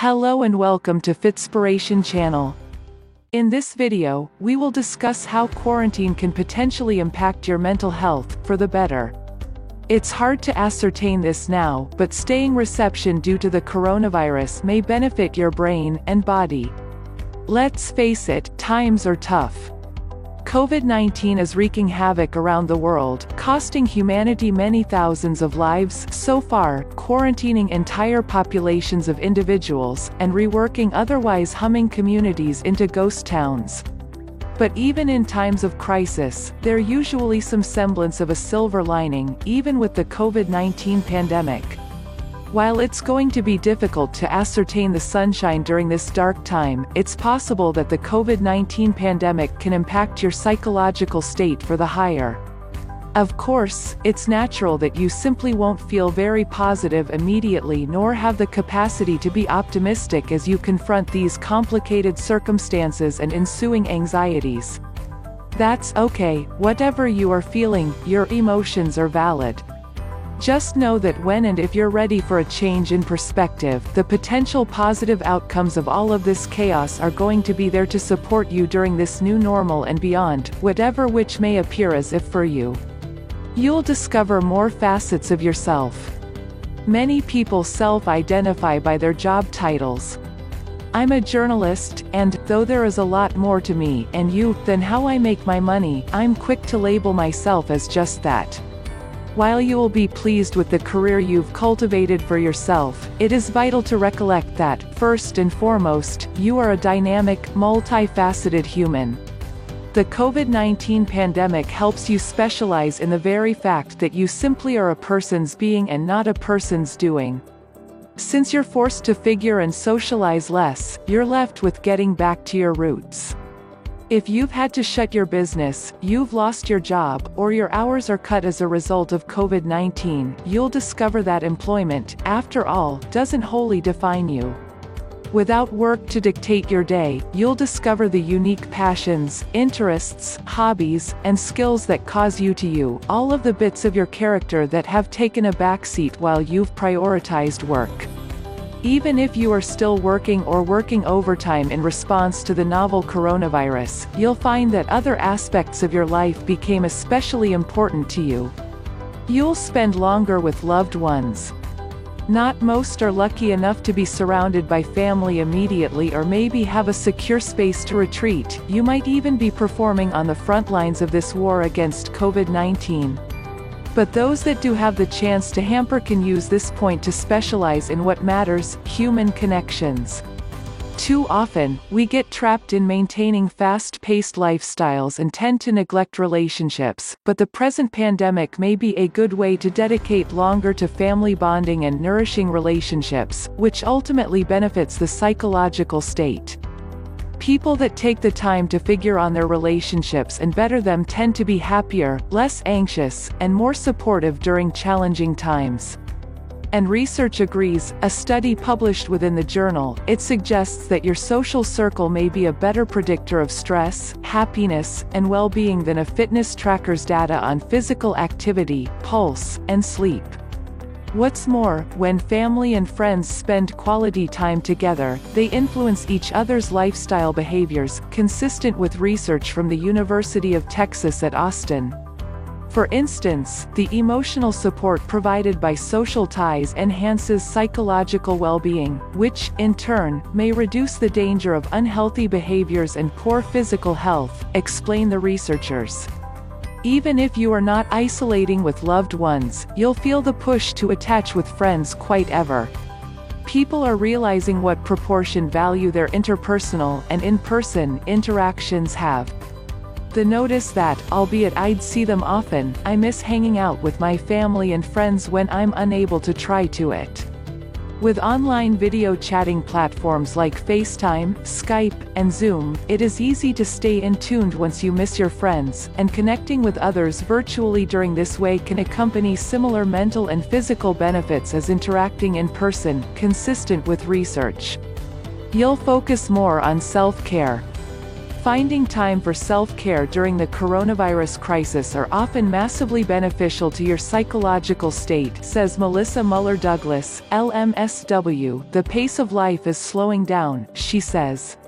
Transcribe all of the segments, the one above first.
Hello and welcome to Fitspiration channel. In this video, we will discuss how quarantine can potentially impact your mental health for the better. It's hard to ascertain this now, but staying reception due to the coronavirus may benefit your brain and body. Let's face it, times are tough. COVID-19 is wreaking havoc around the world, costing humanity many thousands of lives so far, quarantining entire populations of individuals, and reworking otherwise humming communities into ghost towns. But even in times of crisis, there's usually some semblance of a silver lining, even with the COVID-19 pandemic. While it's going to be difficult to ascertain the sunshine during this dark time, it's possible that the COVID-19 pandemic can impact your psychological state for the higher. Of course, it's natural that you simply won't feel very positive immediately nor have the capacity to be optimistic as you confront these complicated circumstances and ensuing anxieties. That's okay, whatever you are feeling, your emotions are valid. Just know that when and if you're ready for a change in perspective, the potential positive outcomes of all of this chaos are going to be there to support you during this new normal and beyond, whatever which may appear as if for you. You'll discover more facets of yourself. Many people self-identify by their job titles. I'm a journalist, and, though there is a lot more to me, and you, than how I make my money, I'm quick to label myself as just that. While you will be pleased with the career you've cultivated for yourself, it is vital to recollect that, first and foremost, you are a dynamic, multifaceted human. The COVID-19 pandemic helps you specialize in the very fact that you simply are a person's being and not a person's doing. Since you're forced to figure and socialize less, you're left with getting back to your roots. If you've had to shut your business, you've lost your job, or your hours are cut as a result of COVID-19, you'll discover that employment, after all, doesn't wholly define you. Without work to dictate your day, you'll discover the unique passions, interests, hobbies, and skills that cause you, all of the bits of your character that have taken a backseat while you've prioritized work. Even if you are still working or working overtime in response to the novel coronavirus, you'll find that other aspects of your life became especially important to you. You'll spend longer with loved ones. Not most are lucky enough to be surrounded by family immediately or maybe have a secure space to retreat. You might even be performing on the front lines of this war against COVID-19. But those that do have the chance to hamper can use this point to specialize in what matters: human connections. Too often, we get trapped in maintaining fast-paced lifestyles and tend to neglect relationships, but the present pandemic may be a good way to dedicate longer to family bonding and nourishing relationships, which ultimately benefits the psychological state. People that take the time to figure on their relationships and better them tend to be happier, less anxious, and more supportive during challenging times. And research agrees. A study published within the journal, it suggests that your social circle may be a better predictor of stress, happiness, and well-being than a fitness tracker's data on physical activity, pulse, and sleep. What's more, when family and friends spend quality time together, they influence each other's lifestyle behaviors, consistent with research from the University of Texas at Austin. For instance, the emotional support provided by social ties enhances psychological well-being, which, in turn, may reduce the danger of unhealthy behaviors and poor physical health, explain the researchers. Even if you are not isolating with loved ones, you'll feel the push to attach with friends quite ever. People are realizing what proportion value their interpersonal and in-person interactions have. The notice that, albeit I'd see them often, I miss hanging out with my family and friends when I'm unable to try to it. With online video chatting platforms like FaceTime, Skype, and Zoom, it is easy to stay in tuned once you miss your friends, and connecting with others virtually during this way can accompany similar mental and physical benefits as interacting in person, consistent with research. You'll focus more on self-care. Finding time for self-care during the coronavirus crisis are often massively beneficial to your psychological state, says Melissa Muller-Douglas, LMSW. The pace of life is slowing down, she says.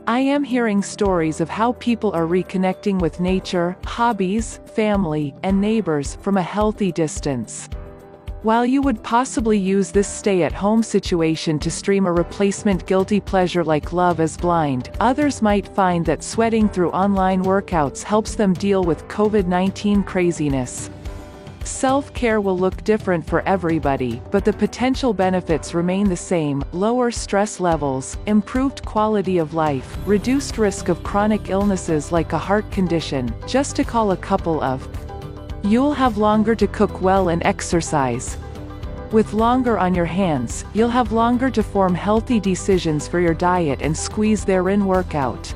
I am hearing stories of how people are reconnecting with nature, hobbies, family, and neighbors from a healthy distance. While you would possibly use this stay-at-home situation to stream a replacement guilty pleasure like Love is Blind, others might find that sweating through online workouts helps them deal with COVID-19 craziness. Self-care will look different for everybody, but the potential benefits remain the same: lower stress levels, improved quality of life, reduced risk of chronic illnesses like a heart condition, just to call a couple of. You'll have longer to cook well and exercise. With longer on your hands, you'll have longer to form healthy decisions for your diet and squeeze therein workout.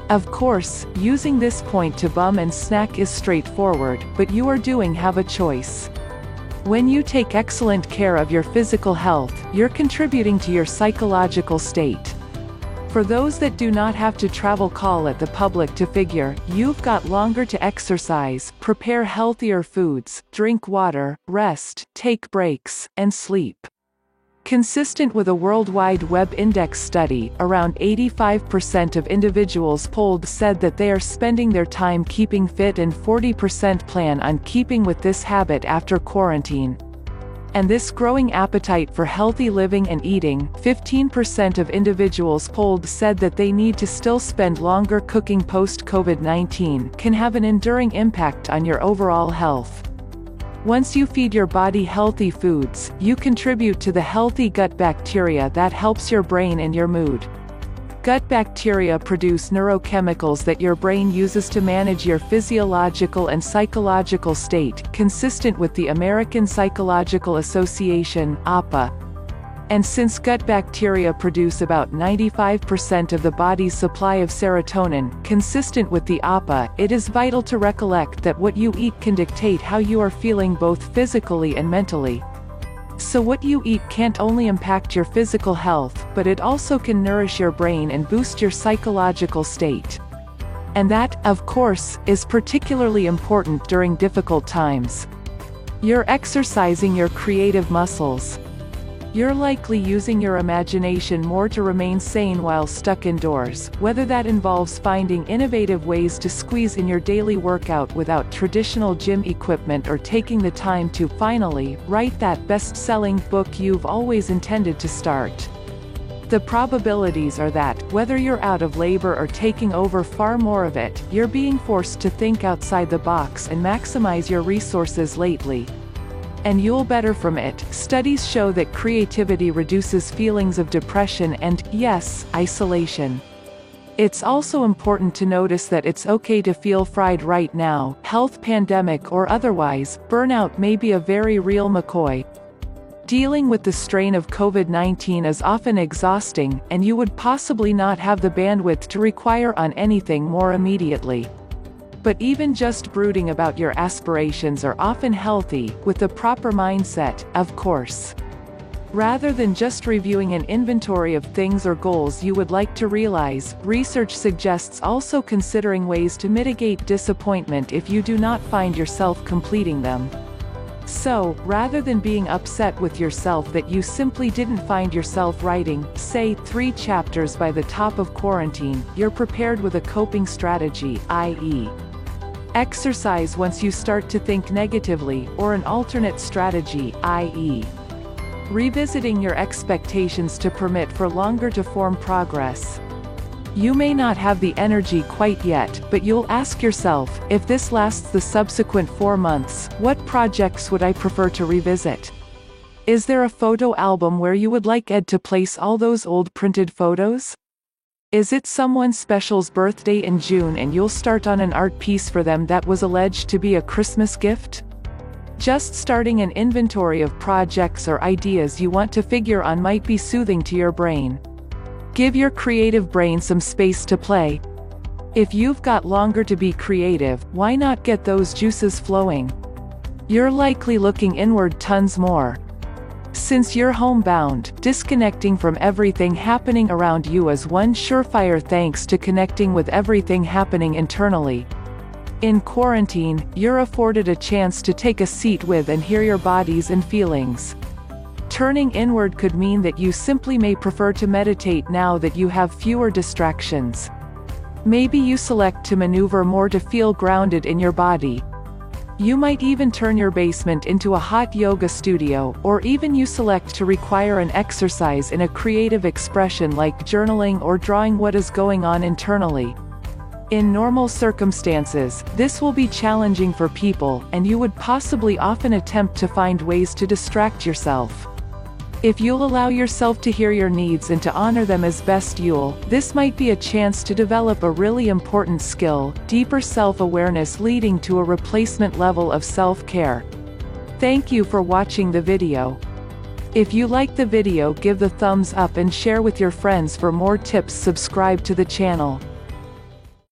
Of course, using this point to bum and snack is straightforward, but you are doing have a choice. When you take excellent care of your physical health, you're contributing to your psychological state. For those that do not have to travel, call at the public to figure, you've got longer to exercise, prepare healthier foods, drink water, rest, take breaks, and sleep. Consistent with a World Wide Web Index study, around 85% of individuals polled said that they are spending their time keeping fit, and 40% plan on keeping with this habit after quarantine. And this growing appetite for healthy living and eating, 15% of individuals polled said that they need to still spend longer cooking post-COVID-19, can have an enduring impact on your overall health. Once you feed your body healthy foods, you contribute to the healthy gut bacteria that helps your brain and your mood. Gut bacteria produce neurochemicals that your brain uses to manage your physiological and psychological state, consistent with the American Psychological Association, APA. And since gut bacteria produce about 95% of the body's supply of serotonin, consistent with the APA, it is vital to recollect that what you eat can dictate how you are feeling both physically and mentally. So what you eat can't only impact your physical health, but it also can nourish your brain and boost your psychological state. And that, of course, is particularly important during difficult times. You're exercising your creative muscles. You're likely using your imagination more to remain sane while stuck indoors, whether that involves finding innovative ways to squeeze in your daily workout without traditional gym equipment, or taking the time to, finally, write that best-selling book you've always intended to start. The probabilities are that, whether you're out of labor or taking over far more of it, you're being forced to think outside the box and maximize your resources lately. And you'll better from it. Studies show that creativity reduces feelings of depression and, yes, isolation. It's also important to notice that it's okay to feel fried right now, health pandemic or otherwise. Burnout may be a very real McCoy. Dealing with the strain of COVID-19 is often exhausting, and you would possibly not have the bandwidth to require on anything more immediately. But even just brooding about your aspirations are often healthy, with the proper mindset, of course. Rather than just reviewing an inventory of things or goals you would like to realize, research suggests also considering ways to mitigate disappointment if you do not find yourself completing them. So, rather than being upset with yourself that you simply didn't find yourself writing, say, 3 chapters by the top of quarantine, you're prepared with a coping strategy, i.e., exercise once you start to think negatively, or an alternate strategy, i.e., revisiting your expectations to permit for longer to form progress. You may not have the energy quite yet, but you'll ask yourself, if this lasts the subsequent 4 months, what projects would I prefer to revisit? Is there a photo album where you would like Ed to place all those old printed photos? Is it someone special's birthday in June and you'll start on an art piece for them that was alleged to be a Christmas gift? Just starting an inventory of projects or ideas you want to figure on might be soothing to your brain. Give your creative brain some space to play. If you've got longer to be creative, why not get those juices flowing? You're likely looking inward tons more. Since you're homebound, disconnecting from everything happening around you is one surefire thanks to connecting with everything happening internally. In quarantine, you're afforded a chance to take a seat with and hear your bodies and feelings. Turning inward could mean that you simply may prefer to meditate now that you have fewer distractions. Maybe you select to maneuver more to feel grounded in your body. You might even turn your basement into a hot yoga studio, or even you select to require an exercise in a creative expression like journaling or drawing what is going on internally. In normal circumstances, this will be challenging for people, and you would possibly often attempt to find ways to distract yourself. If you'll allow yourself to hear your needs and to honor them as best you'll, this might be a chance to develop a really important skill, deeper self-awareness leading to a replacement level of self-care. Thank you for watching the video. If you like the video, give the thumbs up and share with your friends. For more tips, subscribe to the channel.